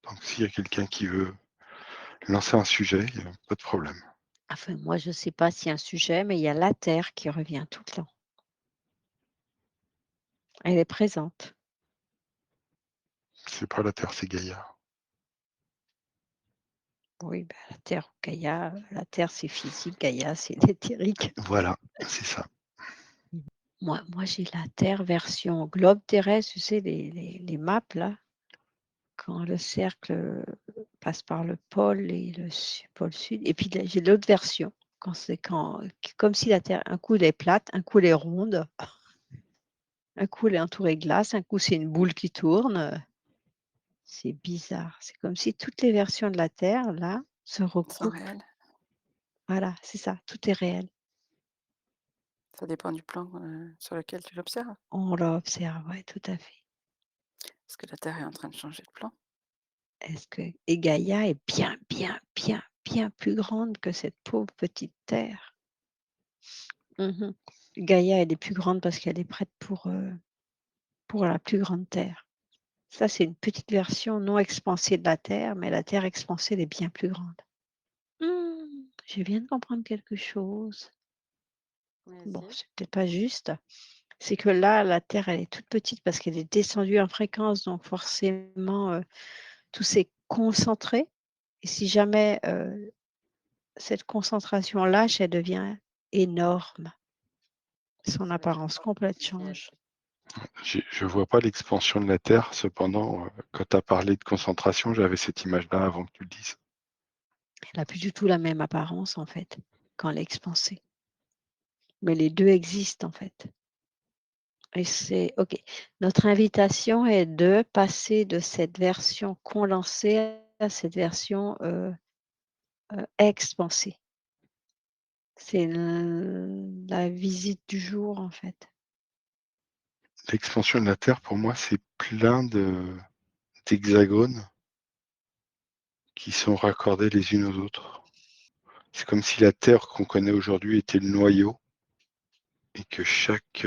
Donc s'il y a quelqu'un qui veut lancer un sujet, il y a pas de problème. Enfin, moi, je ne sais pas s'il y a un sujet, mais il y a la Terre qui revient tout le temps. Elle est présente. C'est pas la Terre, c'est Gaïa. Oui, bah, la Terre, Gaïa, la Terre, c'est physique, Gaïa, c'est éthérique. Voilà, c'est ça. Mmh. Moi, j'ai la Terre version globe terrestre, tu sais, les maps là, quand le cercle, passe par le pôle et le pôle sud et puis là, j'ai l'autre version, quand comme si la Terre, un coup elle est plate, un coup elle est ronde, un coup elle est entourée de glace, un coup c'est une boule qui tourne, c'est bizarre. C'est comme si toutes les versions de la Terre là, se Sont recoupent. réels. Voilà, c'est ça, tout est réel. Ça dépend du plan, sur lequel tu l'observes. On l'observe, ouais, tout à fait. Parce que la Terre est en train de changer de plan. Est-ce que et Gaïa est bien, bien, bien, bien plus grande que cette pauvre petite terre. Mmh. Gaïa, elle est plus grande parce qu'elle est prête pour la plus grande terre. Ça, c'est une petite version non expansée de la Terre, mais la Terre expansée, elle est bien plus grande. Je viens de comprendre quelque chose. Bon, Vas-y. c'est peut-être pas juste. C'est que là, la Terre, elle est toute petite parce qu'elle est descendue en fréquence, donc forcément, tout s'est concentré et si jamais, cette concentration lâche, elle devient énorme. Son Ça va être apparence complète artificiel. change. Je vois pas l'expansion de la Terre, cependant, quand tu as parlé de concentration, j'avais cette image-là avant que tu le dises. Elle a plus du tout la même apparence, en fait, quand elle est expansée. Mais les 2 existent, en fait et c'est OK. Notre invitation est de passer de cette version condensée à cette version, expansée. C'est la visite du jour, en fait. L'expansion de la Terre, pour moi, c'est plein d'hexagones qui sont raccordés les unes aux autres. C'est comme si la Terre qu'on connaît aujourd'hui était le noyau et que chaque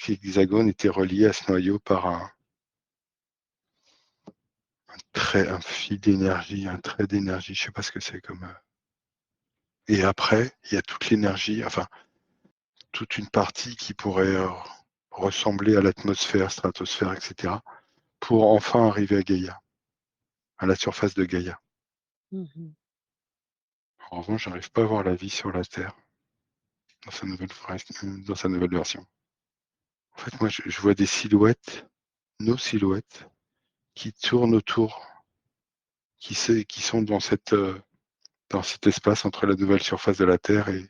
hexagone était relié à ce noyau par un fil d'énergie, un trait d'énergie, je sais pas ce que c'est comme. Et après, il y a toute l'énergie, enfin, toute une partie qui pourrait ressembler à l'atmosphère, stratosphère, etc., pour enfin arriver à Gaïa, à la surface de Gaïa. Mmh. En revanche, j'arrive pas à voir la vie sur la Terre dans sa nouvelle version. En fait, moi, je vois des silhouettes, nos silhouettes, qui tournent autour, qui sont dans cet espace entre la nouvelle surface de la Terre et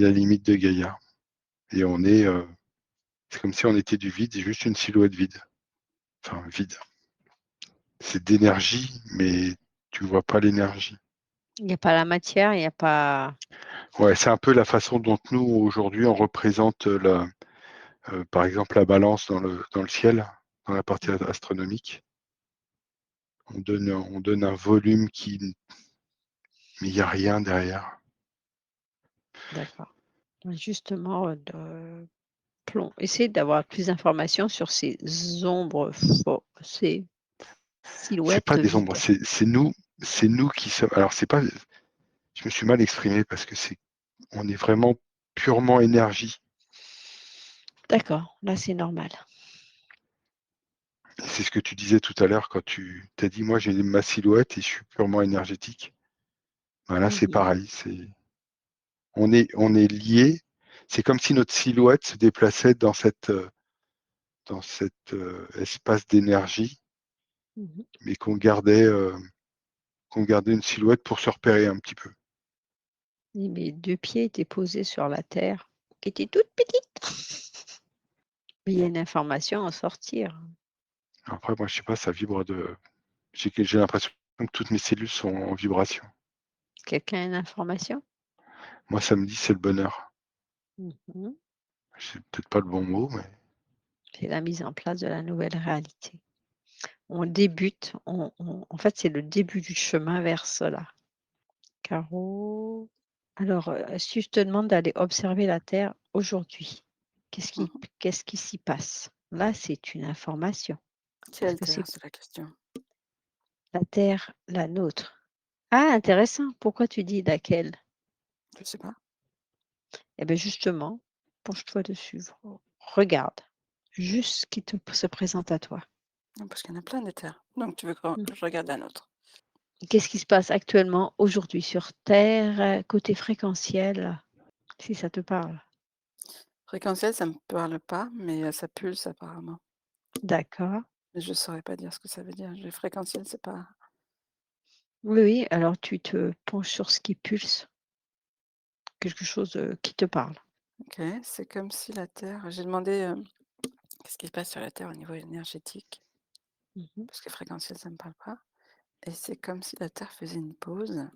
la limite de Gaïa. Et c'est comme si on était du vide, juste une silhouette vide. Enfin, vide. C'est d'énergie, mais tu vois pas l'énergie. Il y a pas la matière, il y a pas Ouais, c'est un peu la façon dont nous, aujourd'hui, on représente par exemple, la balance dans le ciel, dans la partie mmh, astronomique. On donne un volume mais il n'y a rien derrière. d'accord. Ouais, justement, essayer d'avoir plus d'informations sur ces ombres ces C'est pas silhouettes des ombres, vides. c'est nous qui sommes. Alors, c'est pas, je me suis mal exprimé parce que on est vraiment purement énergie. D'accord, là, c'est normal. Et c'est ce que tu disais tout à l'heure quand tu t'as dit, moi, j'ai ma silhouette et je suis purement énergétique. Ben là, c'est Mmh. pareil. On est liés. C'est comme si notre silhouette se déplaçait dans cet espace d'énergie, Mmh. mais qu'on gardait une silhouette pour se repérer un petit peu. Et mes 2 pieds étaient posés sur la terre, qui était toute petite. Mais il y a une information à en sortir. Après, moi, je sais pas, ça vibre j'ai l'impression que toutes mes cellules sont en vibration. Quelqu'un a une information? Moi, ça me dit c'est le bonheur. Mmh. C'est peut-être pas le bon mot, mais C'est la mise en place de la nouvelle réalité. On débute, en fait, c'est le début du chemin vers cela. Carreau. Alors, si je te demande d'aller observer la Terre aujourd'hui, Mmh mh. qu'est-ce qui s'y passe? Là, c'est une information. Parce Quelle que Terre? C'est la question. La Terre, la nôtre. Ah, intéressant. Pourquoi tu dis laquelle? Je sais pas. Eh bien, justement, penche-toi dessus. Regarde. Juste ce qui se présente à toi. Non, parce qu'il y en a plein des terres. Donc tu veux que Mm. je regarde la nôtre. Qu'est-ce qui se passe actuellement, aujourd'hui, sur Terre, côté fréquentiel, si ça te parle? Fréquentiel, ça me parle pas, mais ça pulse apparemment. D'accord. Mais je saurais pas dire ce que ça veut dire. Le fréquentiel, c'est pas Oui, oui, alors tu te penches sur ce qui pulse, quelque chose, qui te parle. OK, c'est comme si la Terre j'ai demandé, qu'est-ce qui se passe sur la Terre au niveau énergétique? Mmh. Parce que fréquentiel, ça me parle pas et c'est comme si la Terre faisait une pause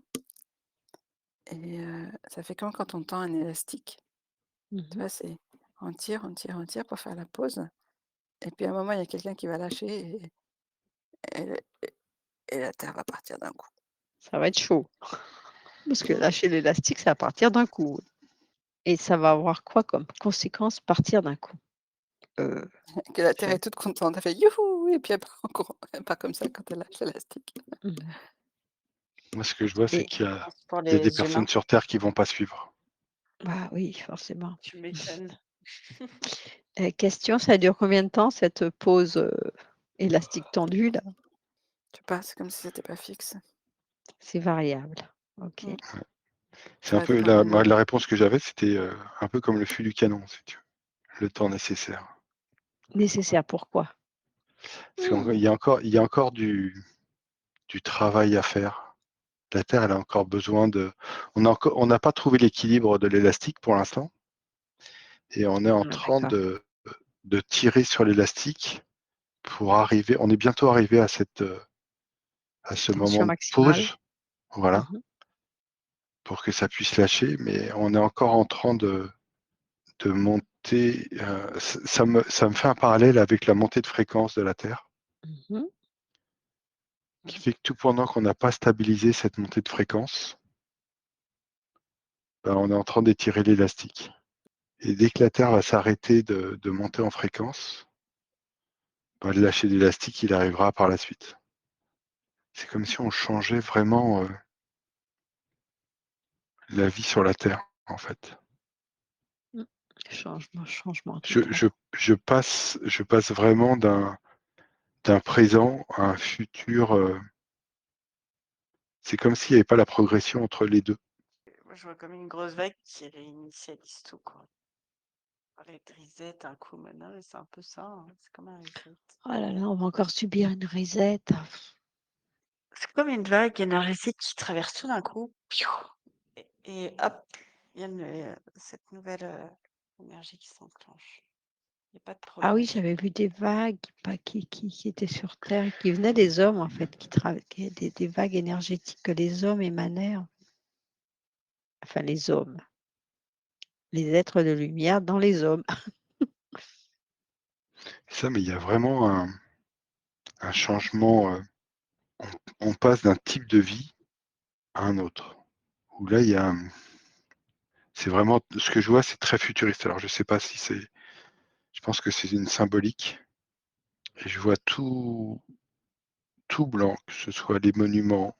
et ça fait comme quand on tend un élastique. Tu Mmh. vois, c'est on tire pour faire la pause et puis à un moment, il y a quelqu'un qui va lâcher et et la Terre va partir d'un coup. Ça va être chaud, parce que lâcher l'élastique, ça va partir d'un coup et ça va avoir quoi comme conséquence partir d'un coup? Heu, Que la Terre ça est toute contente, elle fait: «Youhou!» et puis elle part en courant. Elle part comme ça quand elle lâche l'élastique. mmh Moi, ce que je vois, c'est et qu'il Pour y a des les personnes humains, sur Terre qui vont pas suivre. bah, oui, forcément. Tu m'étonnes. Question, ça dure combien de temps cette pause, élastique tendue là? tu sais pas, c'est comme si c'était pas fixe. C'est variable. OK. Mmh. C'est Ça un va peu dépendre de nous. la réponse que j'avais, c'était un peu comme le fût du canon, si tu veux, le temps nécessaire. Nécessaire pourquoi? Parce qu'il y a encore du travail à faire. La Terre, elle a encore besoin de. On n'a pas trouvé l'équilibre de l'élastique pour l'instant, et on est en Ah train d'accord. de tirer sur l'élastique pour arriver. On est bientôt arrivé à ce moment Tension de maximale. pause, voilà, Mmh. pour que ça puisse lâcher, mais on est encore en train de monter. Ça me fait un parallèle avec la montée de fréquence de la Terre, Mmh. qui fait que tout pendant qu'on n'a pas stabilisé cette montée de fréquence, ben, on est en train d'étirer l'élastique. Et dès que la Terre va s'arrêter de monter en fréquence, ben, le lâcher d'élastique, il arrivera par la suite. C'est comme si on changeait vraiment la vie sur la Terre, en fait. Mmh. Changement Je, total. je, je passe vraiment d'un présent à un futur. C'est comme s'il n'y avait pas la progression entre les deux. Moi, je vois comme une grosse vague qui réinitialise tout, quoi. Red reset un coup maintenant, et c'est un peu ça, hein. C'est comme un reset. Oh là là, on va encore subir une reset. C'est comme une vague énergétique qui traverse tout d'un coup. Piou. Et hop, il y a cette nouvelle énergie qui s'enclenche. Il n'y a pas de Ah oui, prolongation. j'avais vu des vagues qui étaient sur terre et qui venaient des hommes en fait, qui des vagues énergétiques que les hommes émanaient, enfin les hommes, les êtres de lumière dans les hommes. Ça, mais il y a vraiment un changement. On passe d'un type de vie à un autre. Où là, il y a c'est vraiment ce que je vois, c'est très futuriste. Alors, je sais pas si c'est. Je pense que c'est une symbolique. Et je vois tout blanc, que ce soit les monuments,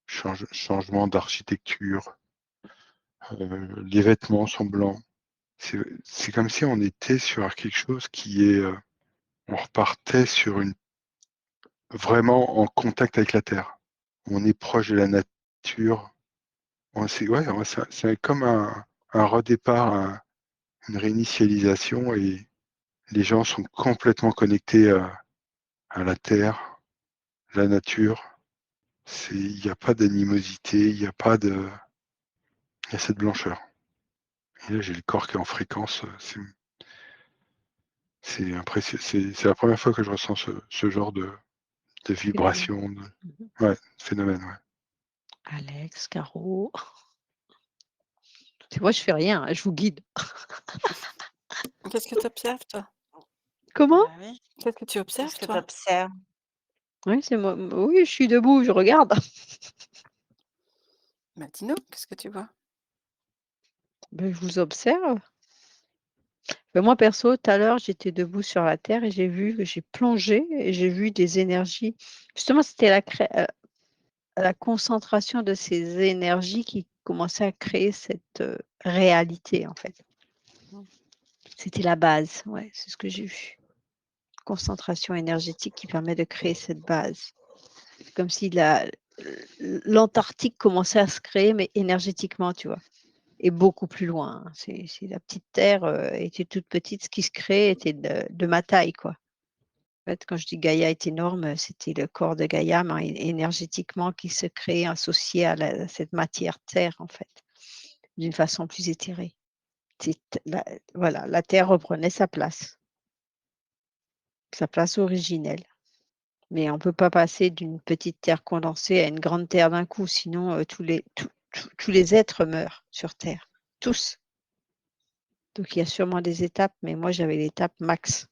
changement d'architecture, les vêtements sont blancs. C'est comme si on était sur quelque chose qui est. On repartait sur une vraiment en contact avec la terre. On est proche de la nature. C'est comme un redépart, une réinitialisation et les gens sont complètement connectés à la terre, la nature. Il n'y a pas d'animosité, il y a pas de, il y a cette blancheur. Et là, j'ai le corps qui est en fréquence. C'est impressionnant. C'est la première fois que je ressens ce genre de Phénomène. vibration, Mhm. ouais, phénomène. Ouais. Alex, Caro. Moi, je fais rien, hein, je vous guide. Qu'est-ce que tu observes, toi? Comment? Bah oui. Qu'est-ce que tu Qu'est-ce observes, que tu toi? observes? Oui, c'est moi. Oui, je suis debout, je regarde. Bah, dis-nous, qu'est-ce que tu vois? Ben, je vous observe. Mais moi, perso, tout à l'heure, j'étais debout sur la terre et j'ai plongé et j'ai vu des énergies. Justement, c'était la concentration de ces énergies qui commençait à créer cette réalité, en fait. Mmh. C'était la base, ouais, c'est ce que j'ai vu. Concentration énergétique qui permet de créer cette base. Comme si l'Antarctique commençait à se créer, mais énergétiquement, tu vois. Et beaucoup plus loin, hein. C'est la petite Terre était toute petite, ce qui se créait était de ma taille, quoi. En fait, quand je dis Gaïa est énorme, c'était le corps de Gaïa, mais énergétiquement qui se crée associé à cette matière Terre, en fait, d'une façon plus éthérée. Voilà, la Terre reprenait sa place originelle. Mais on ne peut pas passer d'une petite Terre condensée à une grande Terre d'un coup, sinon tous les êtres meurent sur Terre, tous. Donc il y a sûrement des étapes, mais moi j'avais l'étape max.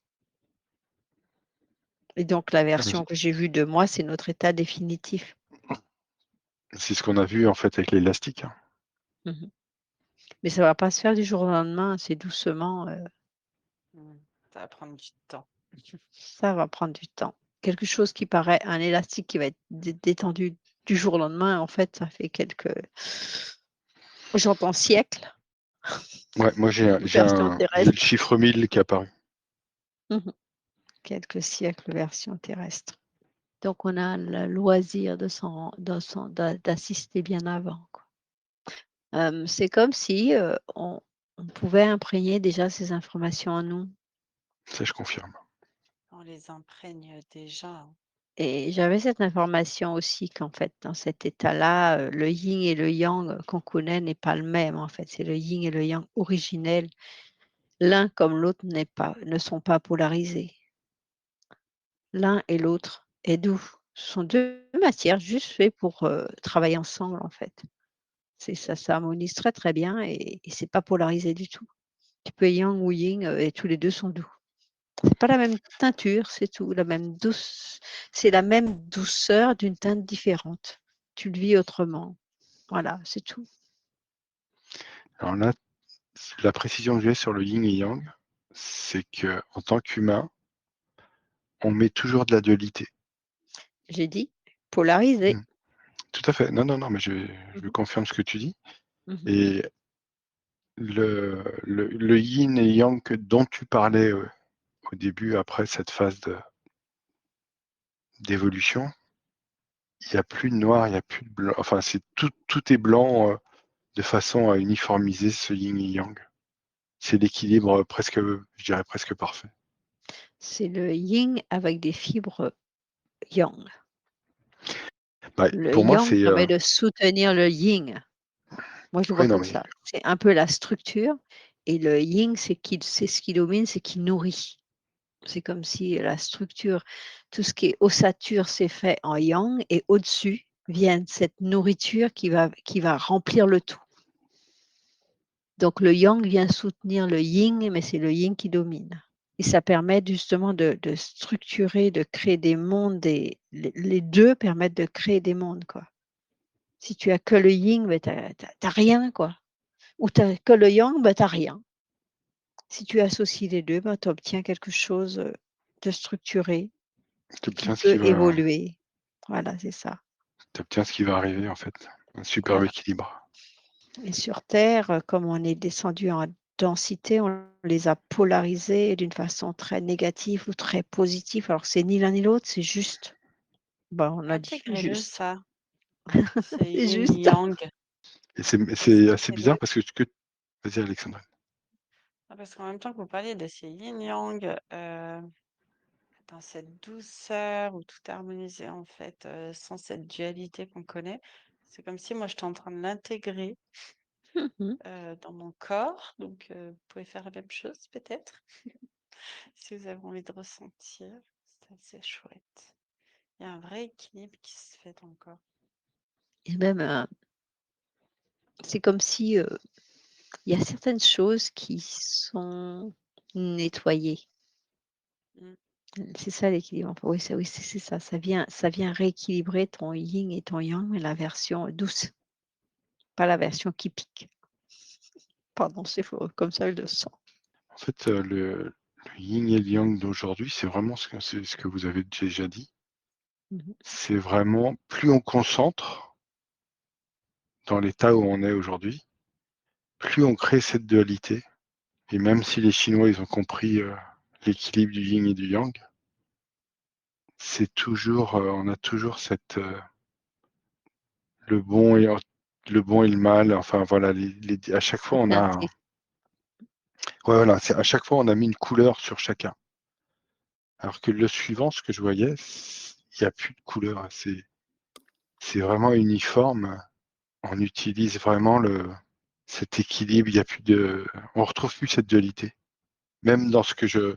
Et donc la Ah, mais version que j'ai vue de moi, c'est notre état définitif. c'est ce qu'on a vu en fait avec l'élastique, hein. Mmh. Mais ça va pas se faire du jour au lendemain, c'est doucement, Mmh. Ça va prendre du temps. ça va prendre du temps. Quelque chose qui paraît un élastique qui va être détendu du jour au lendemain, en fait, ça fait j'entends siècles, Ouais, moi version j'ai le terrestre. chiffre 1000 qui est apparu. Mmh. Quelques siècles version terrestre. Donc on a le loisir d'assister bien avant, quoi. C'est comme si, on pouvait imprégner déjà ces informations en nous. Ça, je confirme. On les imprègne déjà, hein. Et j'avais cette information aussi qu'en fait, dans cet état-là, le yin et le yang qu'on connaît n'est pas le même, en fait. C'est le yin et le yang originel. L'un comme l'autre ne sont pas polarisés. L'un et l'autre est doux. Ce sont 2 matières juste faites pour, travailler ensemble, en fait. Ça s'harmonise très, très bien et c'est pas polarisé du tout. Tu peux yang ou yin, et tous les 2 sont doux. C'est pas la même teinture, c'est tout, c'est la même douceur d'une teinte différente. Tu le vis autrement. Voilà, c'est tout. Alors là, la précision que j'ai sur le yin et yang, c'est que en tant qu'humain, on met toujours de la dualité. J'ai dit polarisé. Mmh. Tout à fait. Non, non, non, mais je Mmh confirme ce que tu dis. mh. Mmh. Et le yin et yang dont tu parlais au début, après cette phase d'évolution, il n'y a plus de noir, il n'y a plus de blanc. Enfin, tout est blanc de façon à uniformiser ce yin et yang. C'est l'équilibre presque, je dirais presque parfait. C'est le yin avec des fibres yang. Bah, Le pour moi, yang c'est. permet de soutenir le yin. Moi, je le vois Oui, non, comme mais ça. C'est un peu la structure et le yin, c'est ce qui domine, c'est qui nourrit. C'est comme si la structure, tout ce qui est ossature, c'est fait en yang et au-dessus vient cette nourriture qui va remplir le tout. Donc le yang vient soutenir le yin, mais c'est le yin qui domine. Et ça permet justement de structurer, de créer des mondes. Les deux permettent de créer des mondes, quoi. Si tu as que le yin, ben, tu n'as rien, quoi. Ou tu as que le yang, ben, tu n'as rien. Si tu associes les deux, ben, tu obtiens quelque chose de structuré tu qui obtiens peut évoluer. Voilà, c'est ça. ce qui va arriver, en fait. Un superbe Voilà. équilibre. Et sur Terre, comme on est descendu en densité, on les a polarisés d'une façon très négative ou très positive. Alors c'est ni l'un ni l'autre, c'est juste. Bon, on a dit Intégrez-le juste. ça, c'est C'est yin juste. yang. Et c'est assez Respectez-le. bizarre parce que. Vas-y, Alexandre. Ah, parce qu'en même temps que vous parliez de ces yin yang, dans cette douceur où tout est harmonisé en fait, sans cette dualité qu'on connaît, c'est comme si moi j'étais en train de l'intégrer, Mhm. dans mon corps. Donc vous pouvez faire la même chose peut-être, si vous avez envie de ressentir. C'est assez chouette. Il y a un vrai équilibre qui se fait dans le corps. Et même, c'est comme si il y a certaines choses qui sont nettoyées. Mmh. C'est ça l'équilibre. Enfin, oui, c'est ça. Ça vient rééquilibrer ton yin et ton yang, mais la version douce, pas la version qui pique. Pardon, c'est faux, comme ça je le sens. En fait, le yin et le yang d'aujourd'hui, c'est vraiment ce que vous avez déjà dit. Mhm. C'est vraiment plus on concentre dans l'état où on est aujourd'hui, plus on crée cette dualité. Et même si les Chinois, ils ont compris l'équilibre du yin et du yang, c'est toujours, on a toujours cette le bon et le mal. Enfin voilà, à chaque fois on a, Teinté. ouais, voilà, à chaque fois on a mis une couleur sur chacun. Alors que le suivant, ce que je voyais, il n'y a plus de couleur. C'est vraiment uniforme. On utilise vraiment cet équilibre. Il y a plus de, on retrouve plus cette dualité. Même dans ce que je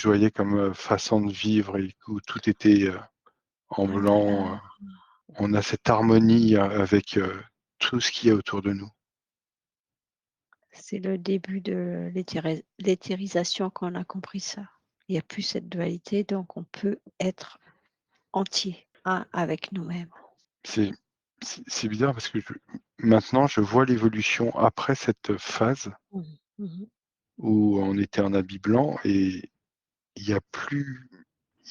voyais comme façon de vivre et où tout était en Oh là blanc, là, on a cette harmonie avec tout ce qu'il y a autour de nous. c'est le début de l'éthérisation qu'on a compris ça. Il n'y a plus cette dualité, donc on peut être entier, un avec nous-mêmes. C'est bizarre parce que maintenant je vois l'évolution après cette phase Mhm. Mhm. où on était en habit blanc et il n'y a plus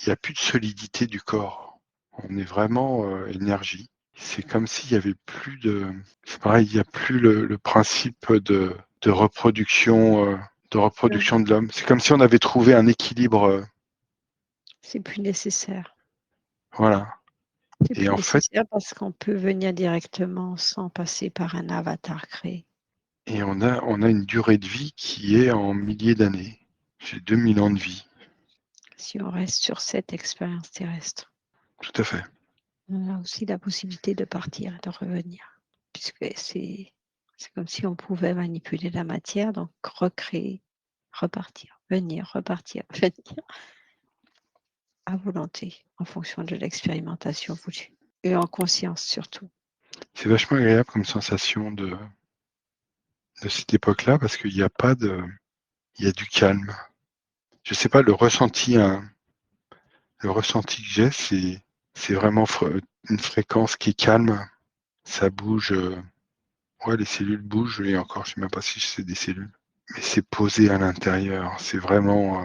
de solidité du corps. On est vraiment énergie. C'est comme s'il y avait plus de. C'est pareil, il n'y a plus le principe de reproduction, de l'homme. C'est comme si on avait trouvé un équilibre. C'est plus nécessaire. Voilà. C'est Et plus en fait, nécessaire parce qu'on peut venir directement sans passer par un avatar créé. et on a une durée de vie qui est en milliers d'années. J'ai 2000 ans de vie. Si on reste sur cette expérience terrestre, Tout à fait. on a aussi la possibilité de partir et de revenir. Puisque c'est comme si on pouvait manipuler la matière, donc recréer, repartir, venir, repartir, venir à volonté, en fonction de l'expérimentation voulue. Et en conscience surtout. C'est vachement agréable comme sensation de cette époque-là parce qu'il n'y a pas de. Il y a du calme. Je sais pas, le ressenti que j'ai, c'est vraiment une fréquence qui est calme. Ça bouge. Ouais, les cellules bougent et encore, je sais même pas si c'est des cellules. Mais c'est posé à l'intérieur. C'est vraiment.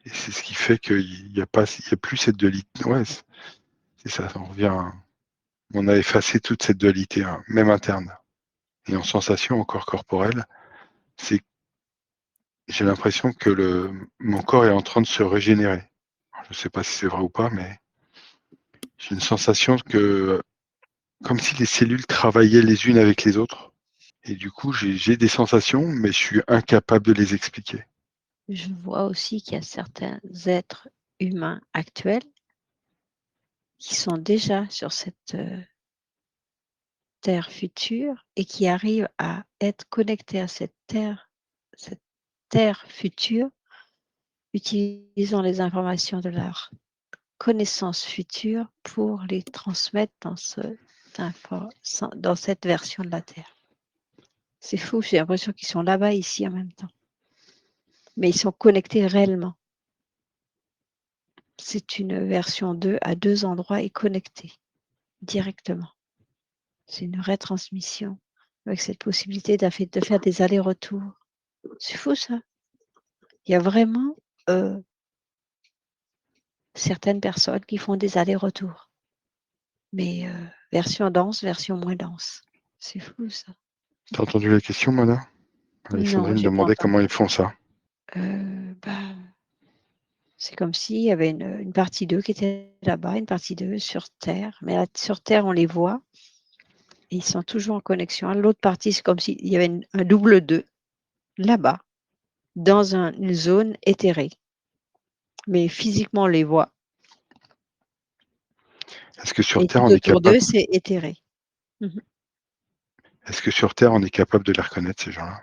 Et c'est ce qui fait qu'il n'y a pas, il y a plus cette dualité. Ouais, c'est ça. On revient. On a effacé toute cette dualité, hein, même interne. Et en sensation encore corporelle, c'est. J'ai l'impression que mon corps est en train de se régénérer. Je ne sais pas si c'est vrai ou pas, mais j'ai une sensation que, comme si les cellules travaillaient les unes avec les autres. Et du coup, j'ai des sensations, mais je suis incapable de les expliquer. Je vois aussi qu'il y a certains êtres humains actuels qui sont déjà sur cette terre future et qui arrivent à être connectés à cette terre future, utilisant les informations de leur connaissance future pour les transmettre dans cette version de la Terre. C'est fou, j'ai l'impression qu'ils sont là-bas, ici en même temps. Mais ils sont connectés réellement. C'est une version 2 à 2 endroits et connectés directement. C'est une retransmission avec cette possibilité de faire des allers-retours. C'est fou ça. Il y a vraiment certaines personnes qui font des allers-retours. Mais version dense, version moins dense. C'est fou ça. T'as entendu la question, Mona? Non, Alexandrine j'ai pas demandait entendu. comment ils font ça. Bah, c'est comme s'il y avait une partie d'eux qui était là-bas, une partie d'eux sur Terre. Mais là, sur Terre, on les voit. Et ils sont toujours en connexion. L'autre partie, c'est comme s'il y avait un double d'eux là-bas, dans une zone éthérée. Mais physiquement, on les voit. Est-ce que sur Et Terre, tout on est autour d'eux, capable c'est éthéré. Mhm. Est-ce que sur Terre, on est capable de les reconnaître, ces gens-là?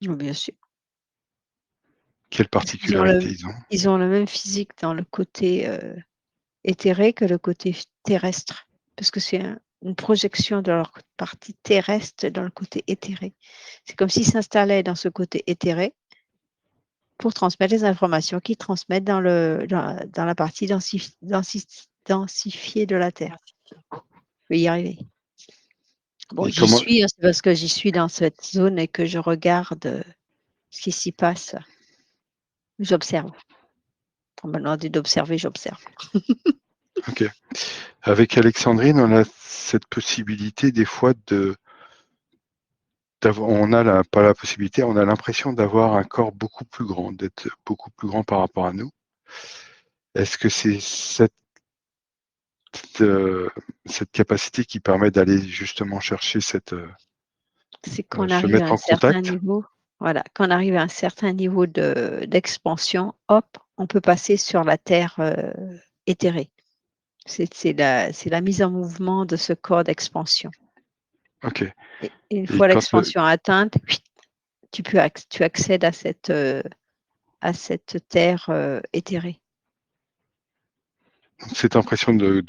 Oh, bien sûr. Quelle Parce qu'ils particularité ils ont? ils ont le même physique dans le côté éthéré que le côté terrestre. Parce que c'est une projection de leur partie terrestre dans le côté éthéré. C'est comme s'ils s'installaient dans ce côté éthéré pour transmettre les informations qu'ils transmettent dans la partie densifiée de la Terre. Je vais y arriver. Bon, Et j'y comment suis, hein, c'est parce que j'y suis dans cette zone et que je regarde ce qui s'y passe. J'observe. On m'a demandé d'observer, j'observe. Ok. Avec Alexandrine, on a cette possibilité des fois on a pas la possibilité, on a l'impression d'avoir un corps beaucoup plus grand, d'être beaucoup plus grand par rapport à nous. Est-ce que c'est cette capacité qui permet d'aller justement chercher C'est qu'on se arrive à mettre un en certain contact? niveau, voilà, quand on arrive à un certain niveau d'expansion, hop, on peut passer sur la terre éthérée. C'est la mise en mouvement de ce corps d'expansion. Ok. Et une Et fois quand l'expansion atteinte, tu accèdes à cette terre éthérée, cette impression de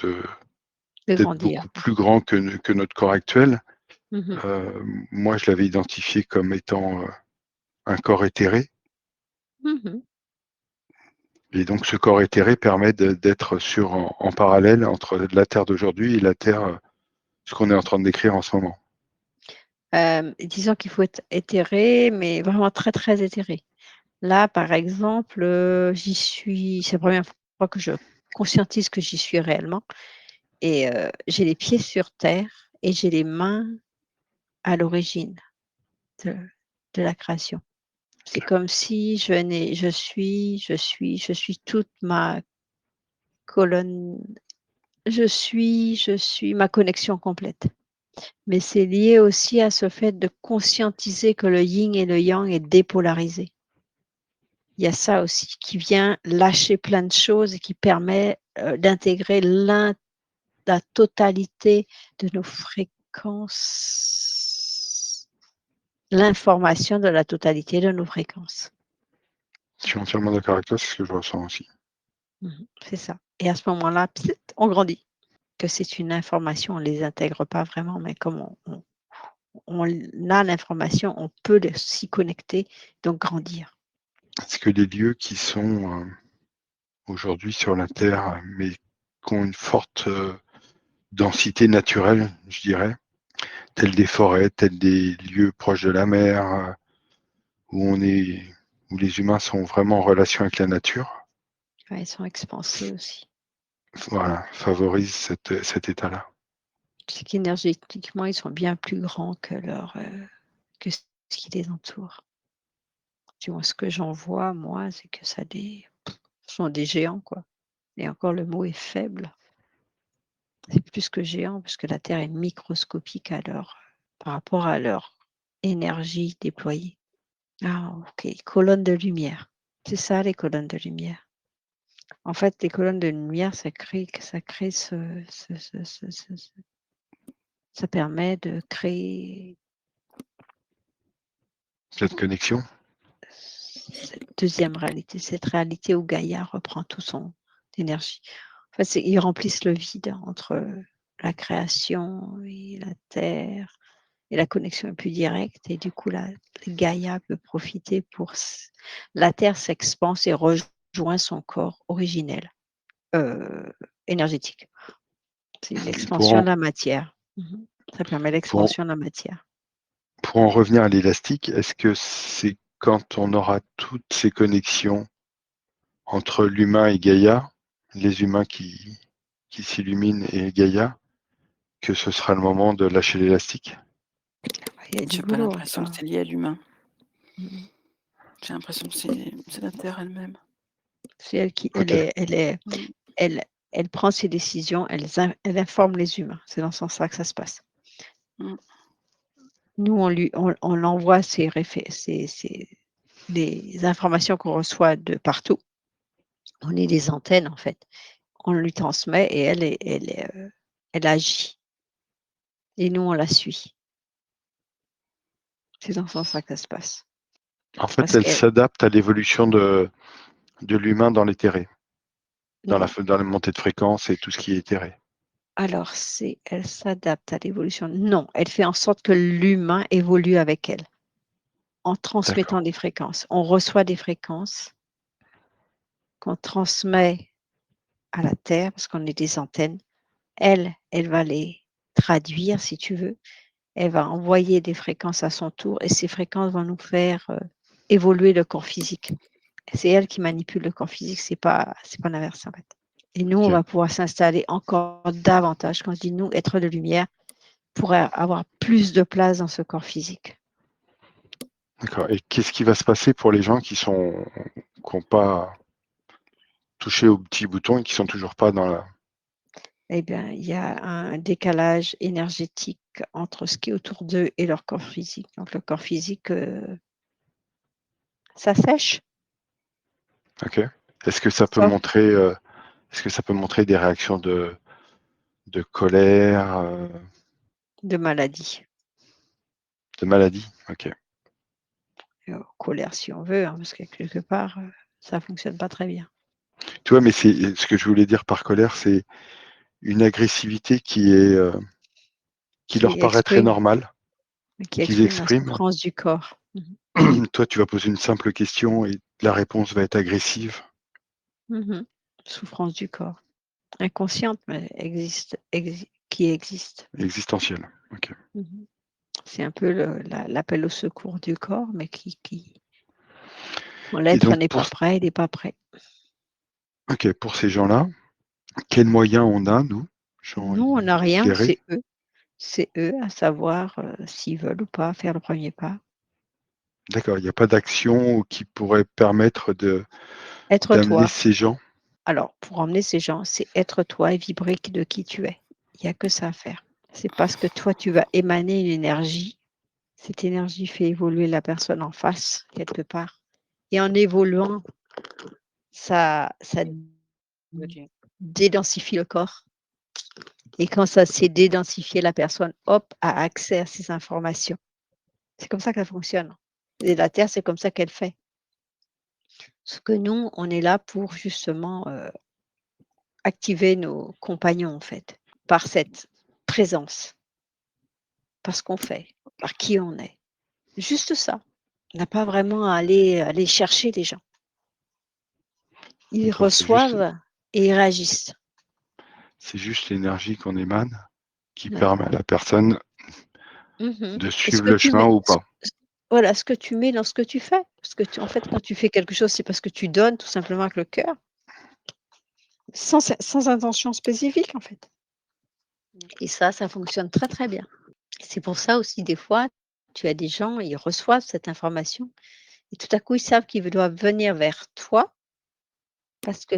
d'être grandir. beaucoup plus grand que notre corps actuel, Mhm. moi je l'avais identifié comme étant un corps éthéré. Mhm. Et donc ce corps éthéré permet d'être en parallèle entre la Terre d'aujourd'hui et la Terre, ce qu'on est en train de décrire en ce moment. Disons qu'il faut être éthéré, mais vraiment très, très éthéré. Là, par exemple, c'est la première fois que je conscientise que j'y suis réellement et j'ai les pieds sur terre et j'ai les mains à l'origine de de la création. C'est comme si je suis toute ma colonne, je suis ma connexion complète. Mais c'est lié aussi à ce fait de conscientiser que le yin et le yang est dépolarisé. Il y a ça aussi qui vient lâcher plein de choses et qui permet, d'intégrer la totalité de nos fréquences, l'information de la totalité de nos fréquences. Je suis entièrement d'accord avec toi, c'est ce que je ressens aussi. C'est ça et à ce moment-là, psit, on grandit. Que c'est une information, on ne les intègre pas vraiment, mais comme on a l'information, on peut s'y connecter, donc grandir. Est-ce que les lieux qui sont aujourd'hui sur la Terre, mais qui ont une forte densité naturelle, je dirais, tels des forêts, tels des lieux proches de la mer, où les humains sont vraiment en relation avec la nature, Ouais, ils sont expansés aussi. voilà, favorisent cet état-là. C'est qu'énergétiquement, ils sont bien plus grands que ce qui les entoure. Du moins, ce que j'en vois, moi, c'est que ce sont des géants, quoi. Et encore, le mot est faible. C'est plus que géant, parce que la Terre est microscopique par rapport à leur énergie déployée. Ah, ok. Colonnes de lumière. C'est ça, les colonnes de lumière. En fait, les colonnes de lumière, ça permet de créer Cette connexion, cette deuxième réalité, cette réalité où Gaïa reprend tout son énergie. En fait, ils remplissent le vide entre la création et la terre, et la connexion est plus directe, et du coup, Gaïa peut profiter la terre s'expanse et rejoint son corps originel, énergétique. C'est une pour expansion en, de la matière. Ça permet pour en- l'expansion de la matière. pour en revenir à l'élastique, est-ce que c'est quand on aura toutes ces connexions entre l'humain et Gaïa, les humains qui s'illuminent et Gaïa, que ce sera le moment de lâcher l'élastique? Il y a du J'ai pas boulot l'impression que encore. c'est lié à l'humain. Mhm. J'ai l'impression que c'est la Terre elle-même. C'est elle qui, Ok. Mmh. elle prend ses décisions, elle informe les humains. C'est dans ce sens-là que ça se passe. Mmh. Nous, on envoie les informations qu'on reçoit de partout. On est des antennes, en fait. On lui transmet et elle agit. Et nous, on la suit. C'est dans ce sens-là que ça se passe. En fait, Parce elle qu'elle, s'adapte à l'évolution de l'humain dans l'éthéré, dans mmh, la montée de fréquence et tout ce qui est éthéré. alors elle s'adapte à l'évolution. Non, elle fait en sorte que l'humain évolue avec elle, en transmettant D'accord. des fréquences. On reçoit des fréquences qu'on transmet à la Terre, parce qu'on est des antennes. Elle va les traduire, si tu veux. Elle va envoyer des fréquences à son tour et ces fréquences vont nous faire évoluer le corps physique. C'est elle qui manipule le corps physique, c'est pas l'inverse en fait. Et nous, on Ok. va pouvoir s'installer encore davantage. Quand je dis nous, être de lumière, pour avoir plus de place dans ce corps physique. D'accord. Et qu'est-ce qui va se passer pour les gens qui n'ont pas touché au petit bouton et qui sont toujours pas dans la... Eh bien, il y a un décalage énergétique entre ce qui est autour d'eux et leur corps physique. Donc, le corps physique, ça sèche. Ok. Est-ce que ça peut Sauf montrer, des réactions de colère, de maladie. de maladie? Ok. Colère, si on veut, hein, parce que quelque part, ça ne fonctionne pas très bien. Tu vois, mais c'est ce que je voulais dire par colère, c'est une agressivité qui leur paraît très normale, Qui qu'ils exprime la expriment. souffrance du corps. Mhm. Toi, tu vas poser une simple question et la réponse va être agressive. Mhm. Souffrance du corps. Inconsciente, mais qui existe. Existentielle. Ok. Mhm. C'est un peu l'appel au secours du corps, mais qui quand Et l'être donc, n'est pas prêt, il n'est pas prêt. pour ces gens-là, quels moyens on a, nous, gens Nous, on n'a rien, éclairés? c'est eux à savoir s'ils veulent ou pas faire le premier pas. D'accord, il n'y a pas d'action qui pourrait permettre Être d'amener toi. ces gens. Alors, pour emmener ces gens, c'est être toi et vibrer de qui tu es. Il n'y a que ça à faire. C'est parce que toi, tu vas émaner une énergie. Cette énergie fait évoluer la personne en face, quelque part. Et en évoluant, ça dédensifie le corps. Et quand ça s'est dédensifié, la personne, hop, a accès à ces informations. C'est comme ça qu'elle fonctionne. Et la Terre, c'est comme ça qu'elle fait. Parce que nous, on est là pour justement activer nos compagnons, en fait, par cette présence, par ce qu'on fait, par qui on est. Juste ça. On n'a pas vraiment à aller chercher les gens. Ils D'accord, reçoivent et ils réagissent. c'est juste l'énergie qu'on émane qui Ouais. permet à la personne Mhm. de Et suivre le chemin ou pas. Voilà, ce que tu mets dans ce que tu fais. Parce que en fait, quand tu fais quelque chose, c'est parce que tu donnes tout simplement avec le cœur, sans intention spécifique, en fait. Et ça fonctionne très, très bien. C'est pour ça aussi, des fois, tu as des gens, ils reçoivent cette information et tout à coup, ils savent qu'ils doivent venir vers toi parce que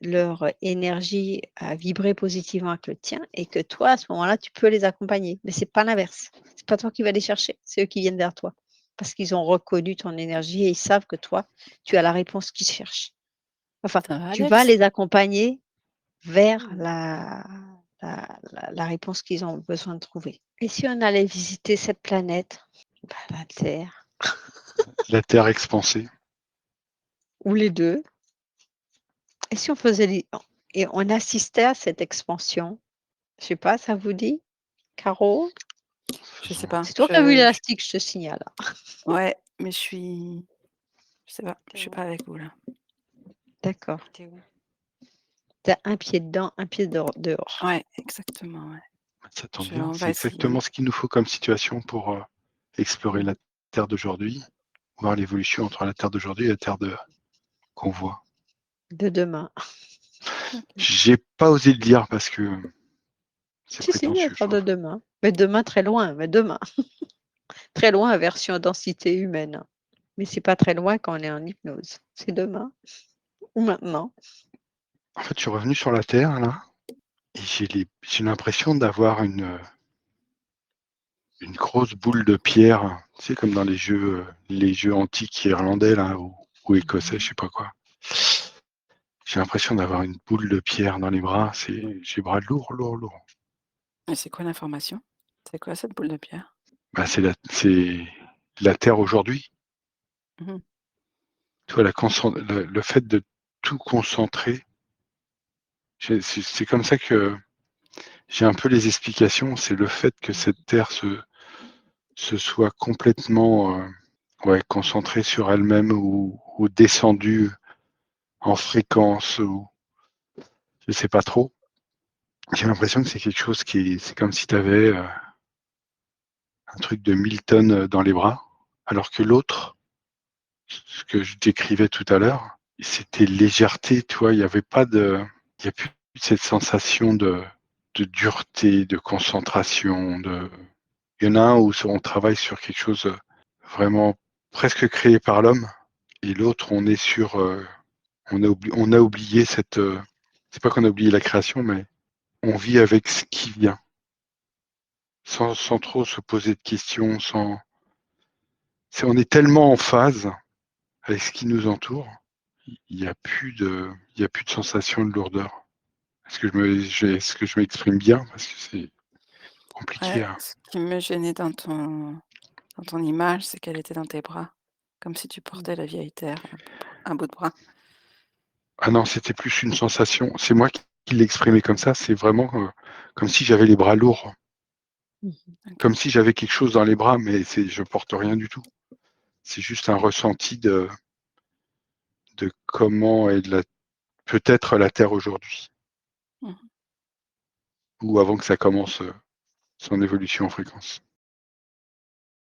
leur énergie a vibré positivement avec le tien et que toi, à ce moment-là, tu peux les accompagner. Mais c'est pas l'inverse. C'est pas toi qui vas les chercher, c'est eux qui viennent vers toi. Parce qu'ils ont reconnu ton énergie et ils savent que toi, tu as la réponse qu'ils cherchent. Enfin, Ça va, tu vas Alex? les accompagner vers la réponse qu'ils ont besoin de trouver. Et si on allait visiter cette planète, la Terre, La terre expansée. ou les deux, et si on faisait et on assistait à cette expansion, je sais pas, ça vous dit, Caro? Je sais pas. C'est toi qui as vu l'élastique, je te signale. Ouais, mais je sais pas, je T'es suis où? pas avec vous là. D'accord. T'es où? Tu as un pied dedans, un pied dehors. Ouais, exactement, ouais. Ça tombe bien. On C'est va exactement essayer. ce qu'il nous faut comme situation pour explorer la terre d'aujourd'hui, voir l'évolution entre la terre d'aujourd'hui et la terre qu'on voit. De demain. OK. J'ai pas osé le dire parce que c'est Si, la prétentieux, je terre de trouve. demain. Mais demain, très loin, mais demain. Très loin, version densité humaine. Mais c'est pas très loin quand on est en hypnose. C'est demain ou maintenant. En fait, je suis revenu sur la terre là, et j'ai l'impression d'avoir une grosse boule de pierre, tu sais, comme dans les jeux antiques irlandais là, ou écossais, je sais pas quoi. J'ai l'impression d'avoir une boule de pierre dans les bras. J'ai les bras lourds, lourds, lourds. Et c'est quoi l'information? C'est quoi cette boule de pierre? Bah, c'est la terre aujourd'hui. Mmh. Tu vois, le fait de tout concentrer, c'est comme ça que j'ai un peu les explications. C'est le fait que cette terre se soit complètement concentrée sur elle-même ou descendue en fréquence, ou je sais pas trop. J'ai l'impression que c'est quelque chose c'est comme si tu avais un truc de 1000 tonnes dans les bras, alors que l'autre, ce que je décrivais tout à l'heure, c'était légèreté, tu vois, il n'y avait pas de, il n'y a plus cette sensation de dureté, de concentration, il y en a un où on travaille sur quelque chose vraiment presque créé par l'homme, et l'autre, on est sur, on a oublié cette, c'est pas qu'on a oublié la création, mais on vit avec ce qui vient, sans trop se poser de questions, on est tellement en phase avec ce qui nous entoure, il n'y a plus de sensation de lourdeur. Est-ce que je m'exprime bien? Parce que c'est compliqué, Ouais, hein. ce qui me gênait dans ton image, c'est qu'elle était dans tes bras, comme si tu portais la vieille terre un bout de bras. Ah non, c'était plus une sensation. C'est moi qui l'exprimais comme ça. C'est vraiment comme si j'avais les bras lourds, Mmh. OK. comme si j'avais quelque chose dans les bras, mais je porte rien du tout. C'est juste un ressenti de comment est peut-être la Terre aujourd'hui, Mmh. ou avant que ça commence son évolution en fréquence.